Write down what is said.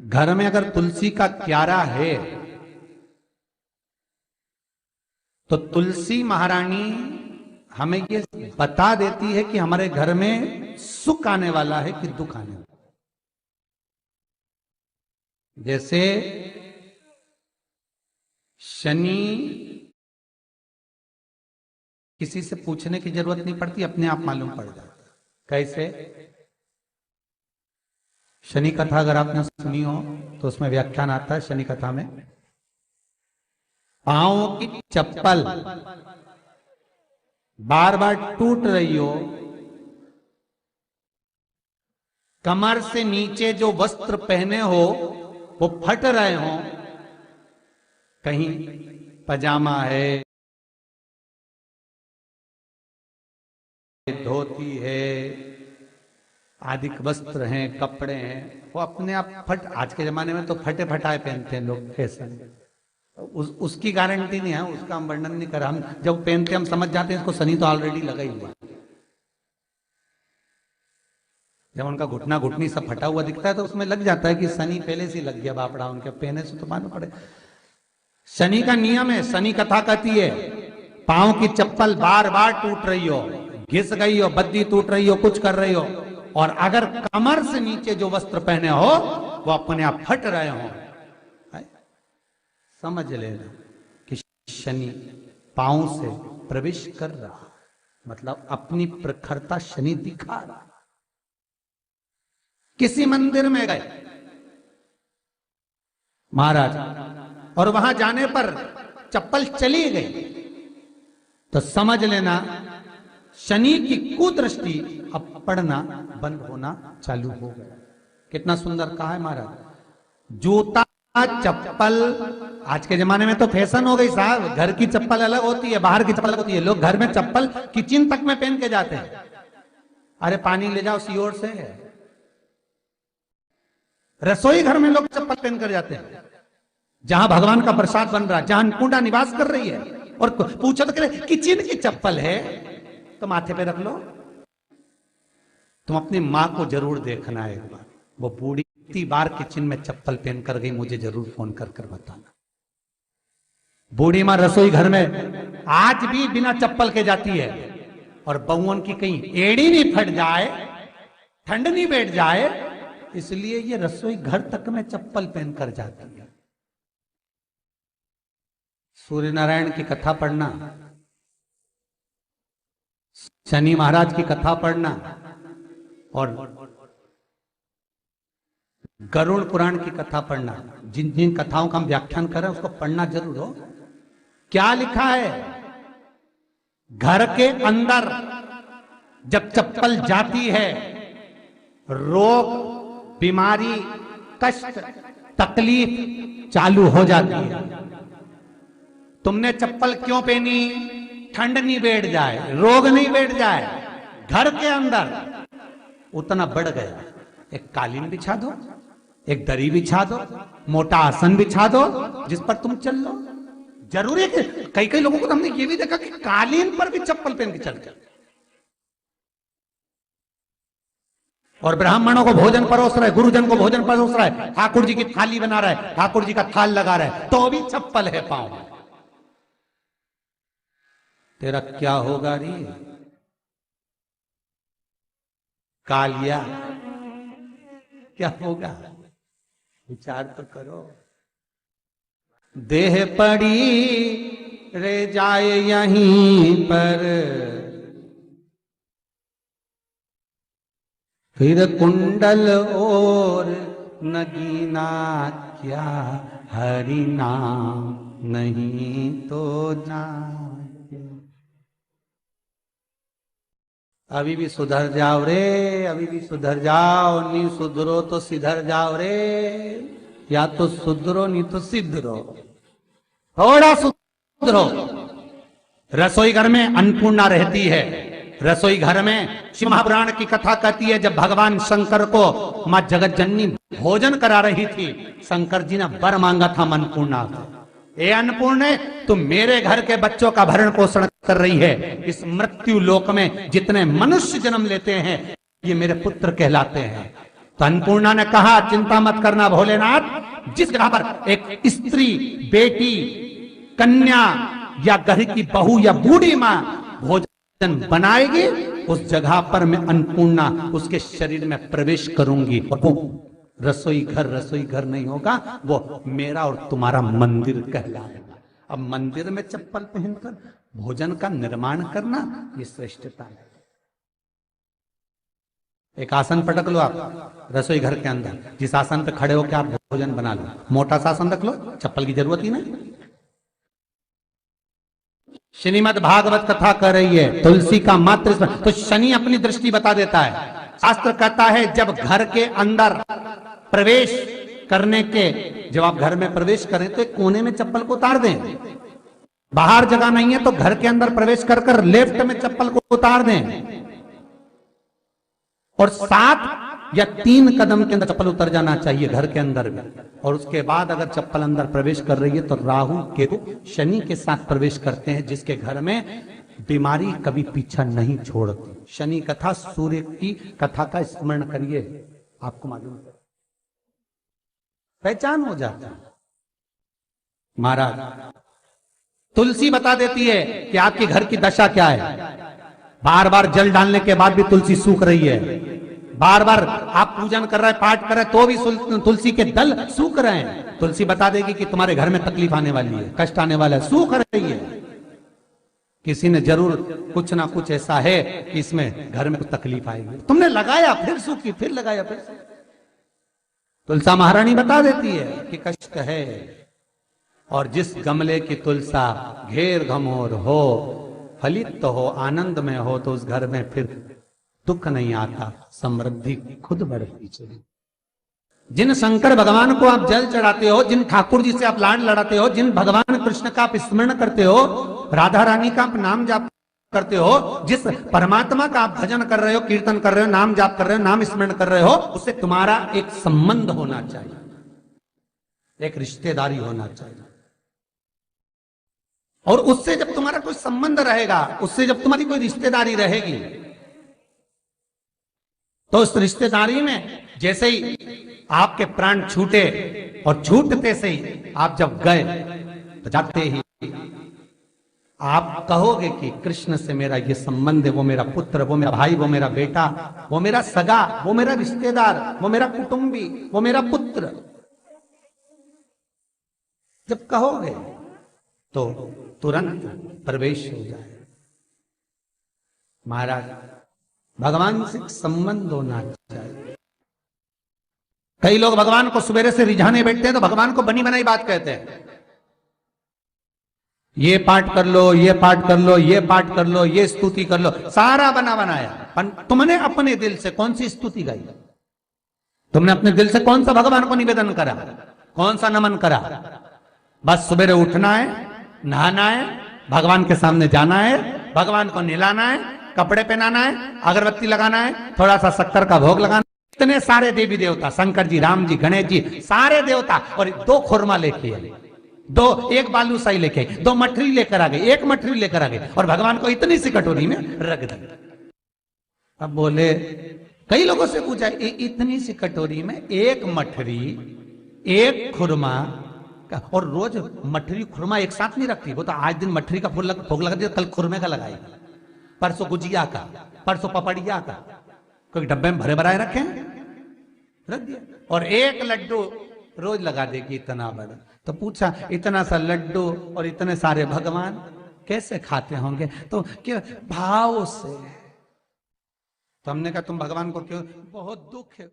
घर में अगर तुलसी का क्यारा है तो तुलसी महारानी हमें ये बता देती है कि हमारे घर में सुख आने वाला है कि दुख आने वाला है। जैसे शनि किसी से पूछने की जरूरत नहीं पड़ती, अपने आप मालूम पड़ जाता। कैसे? शनि कथा अगर आपने सुनी हो तो उसमें व्याख्यान आता है शनि कथा में, पांव की चप्पल बार बार टूट रही हो, कमर से नीचे जो वस्त्र पहने हो वो फट रहे हो, कहीं पजामा है, धोती है, आदिक वस्त्र हैं, कपड़े हैं, वो अपने आप फट। आज के जमाने में तो फटे फटाए पहनते हैं लोग फैशन, उसकी गारंटी नहीं है, उसका हम वर्णन नहीं कर रहा। हम जब पहनते हम समझ जाते हैं इसको शनि तो ऑलरेडी लगा ही हुआ। जब उनका घुटना घुटनी सब फटा हुआ दिखता है तो उसमें लग जाता है कि शनि पहले से लग गया बापड़ा, उनके पहने से तो मालूम पड़े। शनि का नियम है, शनि कथा कहती है पांव की चप्पल बार बार टूट रही हो, घिस गई हो, बद्दी टूट रही हो, कुछ कर रही हो, और अगर कमर से नीचे जो वस्त्र पहने हो वो अपने आप फट रहे हो, समझ लेना कि शनि पांव से प्रवेश कर रहा, मतलब अपनी प्रखरता शनि दिखा रहा। किसी मंदिर में गए महाराज और वहां जाने पर चप्पल चली गई तो समझ लेना शनि की कुदृष्टि अब पड़ना बंद होना चालू हो गया। कितना सुंदर कहा है महाराज। जूता चप्पल आज के जमाने में तो फैशन हो गई साहब, घर की चप्पल अलग होती है, बाहर की चप्पल अलग होती है। लोग घर में चप्पल किचन तक में पहन के जाते हैं। अरे पानी ले जाओ सीओर से, रसोई घर में लोग चप्पल पहन कर जाते हैं। जहां भगवान का प्रसाद बन रहा है, जहां अन्नपूर्णा निवास कर रही है, और पूछो तो करे किचन की चप्पल है तो माथे पे रख लो। तुम अपनी मां को जरूर देखना है एक बार, वो बूढ़ी कितनी बार किचन में चप्पल पहन कर गई, मुझे जरूर फोन कर कर बताना। बूढ़ी मां रसोई घर में आज भी बिना चप्पल के जाती है, और बहुओं की कहीं एड़ी नहीं फट जाए, ठंड नहीं बैठ जाए, इसलिए ये रसोई घर तक में चप्पल पहन कर जाती है। सूर्य नारायण की कथा पढ़ना, शनि महाराज की कथा पढ़ना, और गरुड़ पुराण की कथा पढ़ना। जिन जिन कथाओं का हम व्याख्यान कर रहे हैं उसको पढ़ना जरूर हो। क्या लिखा है? घर के अंदर जब चप्पल जाती है, रोग, बीमारी, कष्ट, तकलीफ चालू हो जाती है। तुमने चप्पल क्यों पहनी? ठंड नहीं बैठ जाए, रोग नहीं बैठ जाए। घर के अंदर उतना बढ़ गया, एक कालीन बिछा दो, एक दरी बिछा दो, मोटा आसन बिछा दो जिस पर तुम चल लो। जरूरी है कि कई कई लोगों को तो हमने ये भी देखा कि कालीन पर भी चप्पल पहन के चलते, और ब्राह्मणों को भोजन परोस रहा है, गुरुजन को भोजन परोस रहा है, ठाकुर जी की थाली बना रहा है, ठाकुर जी का थाल लगा रहा है, तो भी चप्पल है पांव में। तेरा क्या होगा रे कालिया, क्या होगा? विचार तो करो। देह पड़ी रे जाए यहीं पर, फिर कुंडल और नगीना क्या, हरि नाम नहीं तो ना। अभी भी सुधर जाओ रे, अभी भी सुधर जाओ, नहीं सुधरो तो सिधर जाओ रे। या तो सुधरो नहीं तो सिद्धरो, थोड़ा सुधरो। रसोई घर में अन्नपूर्णा रहती है। रसोई घर में शिव महापुराण की कथा कहती है जब भगवान शंकर को मां जगत जननी भोजन करा रही थी, शंकर जी ने वर मांगा था अन्नपूर्णा से, ए अन्नपूर्णे तुम मेरे घर के बच्चों का भरण पोषण कर रही है। इस मृत्यु लोक में जितने मनुष्य जन्म लेते हैं ये मेरे पुत्र कहलाते हैं। तो अन्नपूर्णा ने कहा चिंता मत करना भोलेनाथ, जिस जगह पर एक स्त्री, बेटी, कन्या या घर की बहू या बूढ़ी मां भोजन बनाएगी, उस जगह पर मैं अन्नपूर्णा उसके शरीर में प्रवेश करूंगी। और वो रसोई घर नहीं होगा, वो मेरा और तुम्हारा मंदिर कहलाएगा। अब मंदिर में चप्पल पहनकर भोजन का निर्माण करना, ये श्रेष्ठता है। एक आसन पटक लो आप रसोई घर के अंदर, जिस आसन पे खड़े होकर आप भोजन बना लो, मोटा सा आसन रख लो, चप्पल की जरूरत ही नहीं। श्रीमद् भागवत कथा कर रही है, तुलसी का मात्र तो शनि अपनी दृष्टि बता देता है। शास्त्र कहता है जब घर के अंदर प्रवेश करने के, जब आप घर में प्रवेश करें तो एक कोने में चप्पल को उतार दें। बाहर जगह नहीं है तो घर के अंदर प्रवेश कर लेफ्ट में चप्पल को उतार दें, और 7 या 3 कदम के अंदर चप्पल उतर जाना चाहिए घर के अंदर में। और उसके बाद अगर चप्पल अंदर प्रवेश कर रही है तो राहु केतु शनि के साथ प्रवेश करते हैं, जिसके घर में बीमारी कभी पीछा नहीं छोड़ती। शनि कथा, सूर्य की कथा का स्मरण करिए, आपको मालूम है, पहचान हो जाता है। महाराज तुलसी बता देती है कि आपके घर की दशा क्या है। बार बार जल डालने के बाद भी तुलसी सूख रही है, बार बार आप पूजन कर रहे हैं, पाठ कर रहे हैं, तो भी तुलसी के दल सूख रहे हैं। तुलसी बता देगी कि तुम्हारे घर में तकलीफ आने वाली है, कष्ट आने वाला है, सूख रही है। किसी ने जरूर कुछ ना कुछ ऐसा है कि इसमें घर में कुछ तकलीफ आएगी, तुमने लगाया फिर सूखी, फिर लगाया फिर। तुलसा महारानी बता देती है कि कष्ट है। और जिस गमले की तुलसा घेर घमोर हो, फलित तो हो, आनंद में हो, तो उस घर में फिर दुख नहीं आता, समृद्धि खुद बढ़ती चली। जिन शंकर भगवान को आप जल चढ़ाते हो, जिन ठाकुर जी से आप लाड लड़ाते हो, जिन भगवान कृष्ण का आप स्मरण करते हो, राधा रानी का आप नाम जाप करते हो, जिस परमात्मा का आप भजन कर रहे हो, कीर्तन कर रहे हो, नाम जाप कर रहे हो, नाम स्मरण कर रहे हो, उससे तुम्हारा एक संबंध होना चाहिए, एक रिश्तेदारी होना चाहिए। और उससे जब तुम्हारा कोई संबंध रहेगा, उससे जब तुम्हारी कोई रिश्तेदारी रहेगी, तो उस रिश्तेदारी में जैसे ही आपके प्राण छूटे, और छूटते से ही आप जब गए, तो जाते ही आप कहोगे कि कृष्ण से मेरा ये संबंध है, वो मेरा पुत्र, वो मेरा भाई, वो मेरा बेटा, वो मेरा सगा, वो मेरा रिश्तेदार, वो मेरा कुटुंबी, वो मेरा पुत्र। जब कहोगे तो तुरंत प्रवेश हो जाए। महाराज भगवान से संबंध होना चाहिए। कई लोग भगवान को सवेरे से रिझाने बैठते हैं तो भगवान को बनी बनाई बात कहते हैं, ये पाठ कर लो, ये पाठ कर लो, ये पाठ कर लो, ये स्तुति कर लो, सारा बना बनाया। तुमने अपने दिल से कौन सी स्तुति गाई? तुमने अपने दिल से कौन सा भगवान को निवेदन करा, कौन सा नमन करा? बस सवेरे उठना है, नहाना है, भगवान के सामने जाना है, भगवान को नहलाना है, कपड़े पहनाना है, अगरबत्ती लगाना है, थोड़ा सा शक्कर का भोग लगाना। इतने सारे देवी देवता, शंकर जी, राम जी, गणेश जी, सारे देवता, और 2 खुरमा लेके आए, 1 बालूशाही लेके आए, 2 मठरी लेकर आ गए, 1 मठरी लेकर आ गए, और भगवान को इतनी सी कटोरी में रख दी। अब बोले, कई लोगों से पूछा, इतनी सी कटोरी में 1 मठरी, 1 खुरमा, और रोज मठरी खुरमा एक साथ नहीं रखती, वो तो आज दिन मठरी का भोग लगा दिया, कल खुरमे का लगाएगी, परसों गुजिया का, परसों पपड़िया का, कोई डब्बे में भरे भराए रखे रख दिया, और 1 लड्डू रोज लगा देगी इतना बड़ा। तो पूछा, इतना सा लड्डू और इतने सारे भगवान कैसे खाते होंगे? तो क्या भाव से। तो हमने कहा तुम भगवान को क्यों, बहुत दुख है।